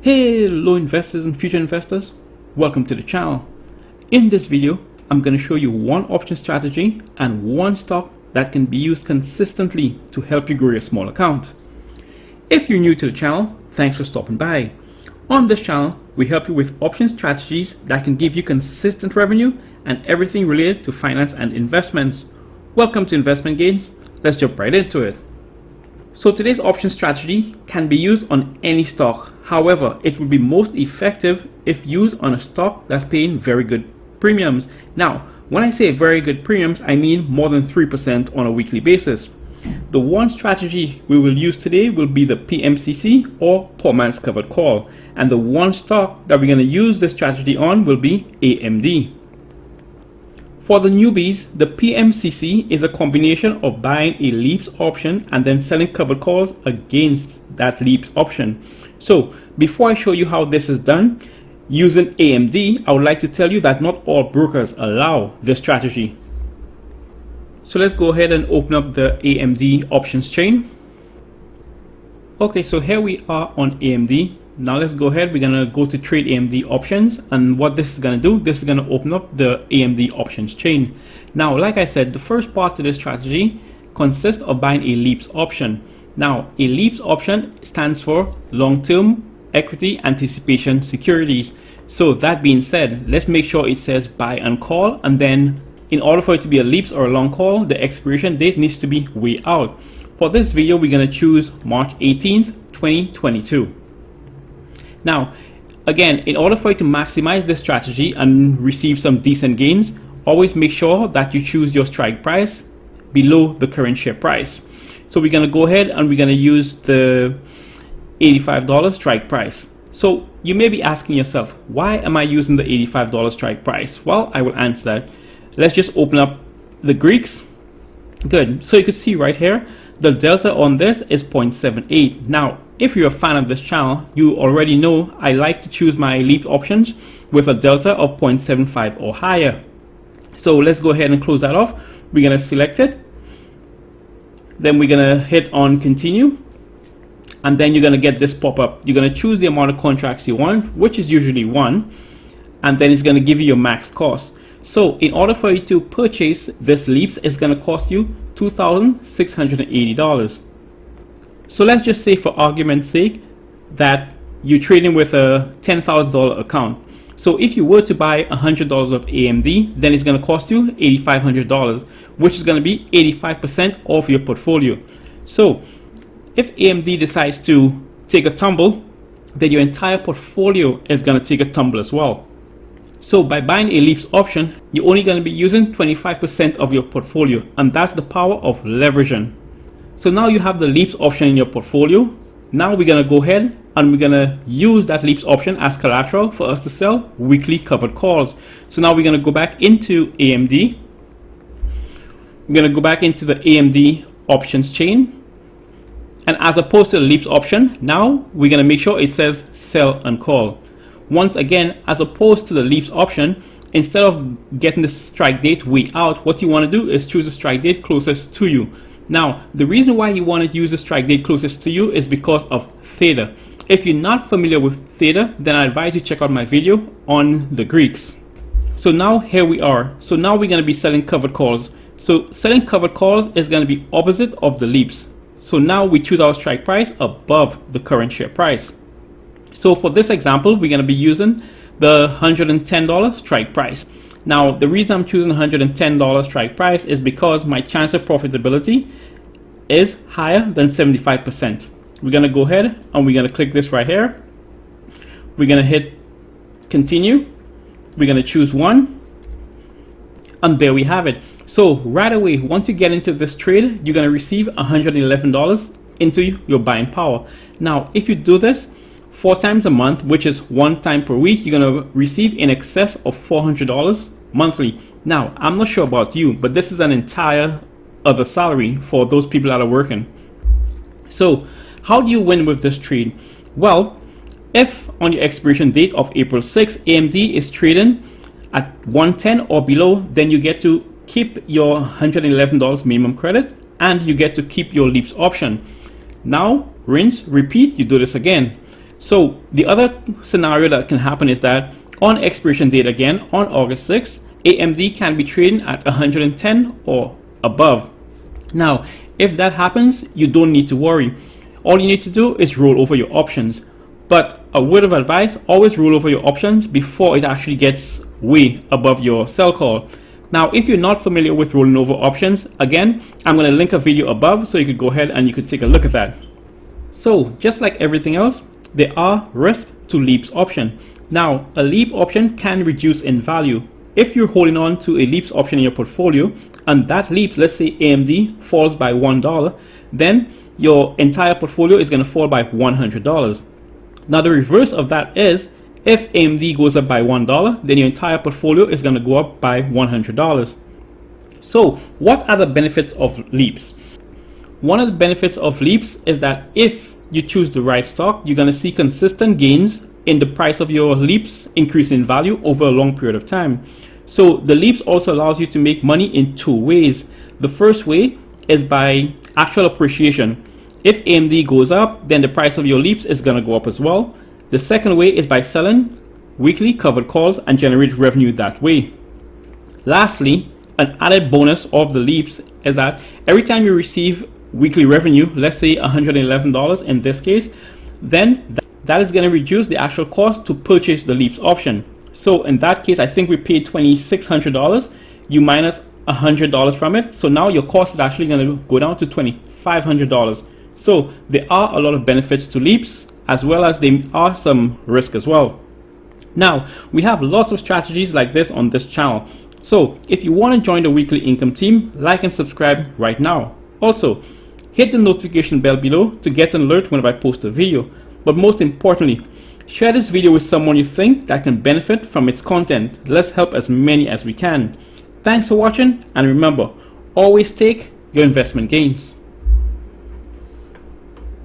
Hello investors and future investors, welcome to the channel. In this video, I'm going to show you one option strategy and one stock that can be used consistently to help you grow your small account. If you're new to the channel, thanks for stopping by. On this channel, we help you with option strategies that can give you consistent revenue and everything related to finance and investments. Welcome to Investment Gains. Let's jump right into it. So today's option strategy can be used on any stock. However, it will be most effective if used on a stock that's paying very good premiums. Now, when I say very good premiums, I mean more than 3% on a weekly basis. The one strategy we will use today will be the PMCC or Poor Man's Covered Call. And the one stock that we're going to use this strategy on will be AMD. For the newbies, the PMCC is a combination of buying a leaps option and then selling covered calls against that leaps option. So before I show you how this is done using AMD, I would like to tell you that not all brokers allow this strategy. So let's go ahead and open up the AMD options chain. Okay, so here we are on AMD. Now let's go ahead, we're gonna go to trade AMD options, and what this is gonna do, this is gonna open up the AMD options chain. Now, like I said, the first part of this strategy consists of buying a leaps option. Now, a leaps option stands for long-term equity anticipation securities. So that being said, let's make sure it says buy and call, and then in order for it to be a leaps or a long call, the expiration date needs to be way out. For this video, we're gonna choose March 18th, 2022. Now, again, in order for you to maximize this strategy and receive some decent gains, always make sure that you choose your strike price below the current share price. So we're going to go ahead and we're going to use the $85 strike price. So you may be asking yourself, why am I using the $85 strike price? Well, I will answer that. Let's just open up the Greeks. Good. So you can see right here, the delta on this is 0.78. Now, if you're a fan of this channel, you already know I like to choose my leap options with a delta of 0.75 or higher. So let's go ahead and close that off. We're going to select it. Then we're going to hit on continue. And then you're going to get this pop up. You're going to choose the amount of contracts you want, which is usually one. And then it's going to give you your max cost. So in order for you to purchase this leaps, it's going to cost you $2,680. So let's just say, for argument's sake, that you're trading with a $10,000 account. So if you were to buy $100 of AMD, then it's going to cost you $8,500, which is going to be 85% of your portfolio. So if AMD decides to take a tumble, then your entire portfolio is going to take a tumble as well. So by buying a leaps option, you're only going to be using 25% of your portfolio, and that's the power of leveraging. So now you have the leaps option in your portfolio. Now we're going to go ahead and we're going to use that leaps option as collateral for us to sell weekly covered calls. So now we're going to go back into AMD. We're going to go back into the AMD options chain. And as opposed to the leaps option, now we're going to make sure it says sell and call. Once again, as opposed to the leaps option, instead of getting the strike date way out, what you want to do is choose the strike date closest to you. Now, the reason why you want to use the strike date closest to you is because of theta. If you're not familiar with theta, then I advise you check out my video on the Greeks. So now here we are. So now we're going to be selling covered calls. So selling covered calls is going to be opposite of the leaps. So now we choose our strike price above the current share price. So for this example, we're going to be using the $110 strike price. Now, the reason I'm choosing $110 strike price is because my chance of profitability is higher than 75%. We're going to go ahead and we're going to click this right here. We're going to hit continue. We're going to choose one. And there we have it. So right away, once you get into this trade, you're going to receive $111 into your buying power. Now, if you do this 4 times a month, which is 1 time per week, you're going to receive in excess of $400 monthly. Now, I'm not sure about you, but this is an entire other salary for those people that are working. So how do you win with this trade? Well, if on your expiration date of April 6th, AMD is trading at 110 or below, then you get to keep your $111 minimum credit and you get to keep your leaps option. Now, rinse, repeat, you do this again. So the other scenario that can happen is that on expiration date again, on August 6th, AMD can be trading at 110 or above. Now, if that happens, you don't need to worry. All you need to do is roll over your options. But a word of advice, always roll over your options before it actually gets way above your sell call. Now, if you're not familiar with rolling over options, again, I'm going to link a video above so you could go ahead and you could take a look at that. So just like everything else, there are risks to LEAPS option. Now, a LEAP option can reduce in value. If you're holding on to a LEAPS option in your portfolio and that LEAPS, let's say AMD, falls by $1, then your entire portfolio is going to fall by $100. Now, the reverse of that is if AMD goes up by $1, then your entire portfolio is going to go up by $100. So what are the benefits of LEAPS? One of the benefits of LEAPS is that if you choose the right stock, you're going to see consistent gains in the price of your LEAPS increase in value over a long period of time. So the LEAPS also allows you to make money in two ways. The first way is by actual appreciation. If AMD goes up, then the price of your LEAPS is going to go up as well. The second way is by selling weekly covered calls and generate revenue that way. Lastly, an added bonus of the LEAPS is that every time you receive weekly revenue, let's say $111 in this case, then that is going to reduce the actual cost to purchase the LEAPS option. So in that case, I think we paid $2,600. You minus $100 from it. So now your cost is actually going to go down to $2,500. So there are a lot of benefits to LEAPS, as well as there are some risk as well. Now, we have lots of strategies like this on this channel. So if you want to join the weekly income team, like and subscribe right now. Also, hit the notification bell below to get an alert whenever I post a video. But most importantly, share this video with someone you think that can benefit from its content. Let's help as many as we can. Thanks for watching, and remember, always take your investment gains.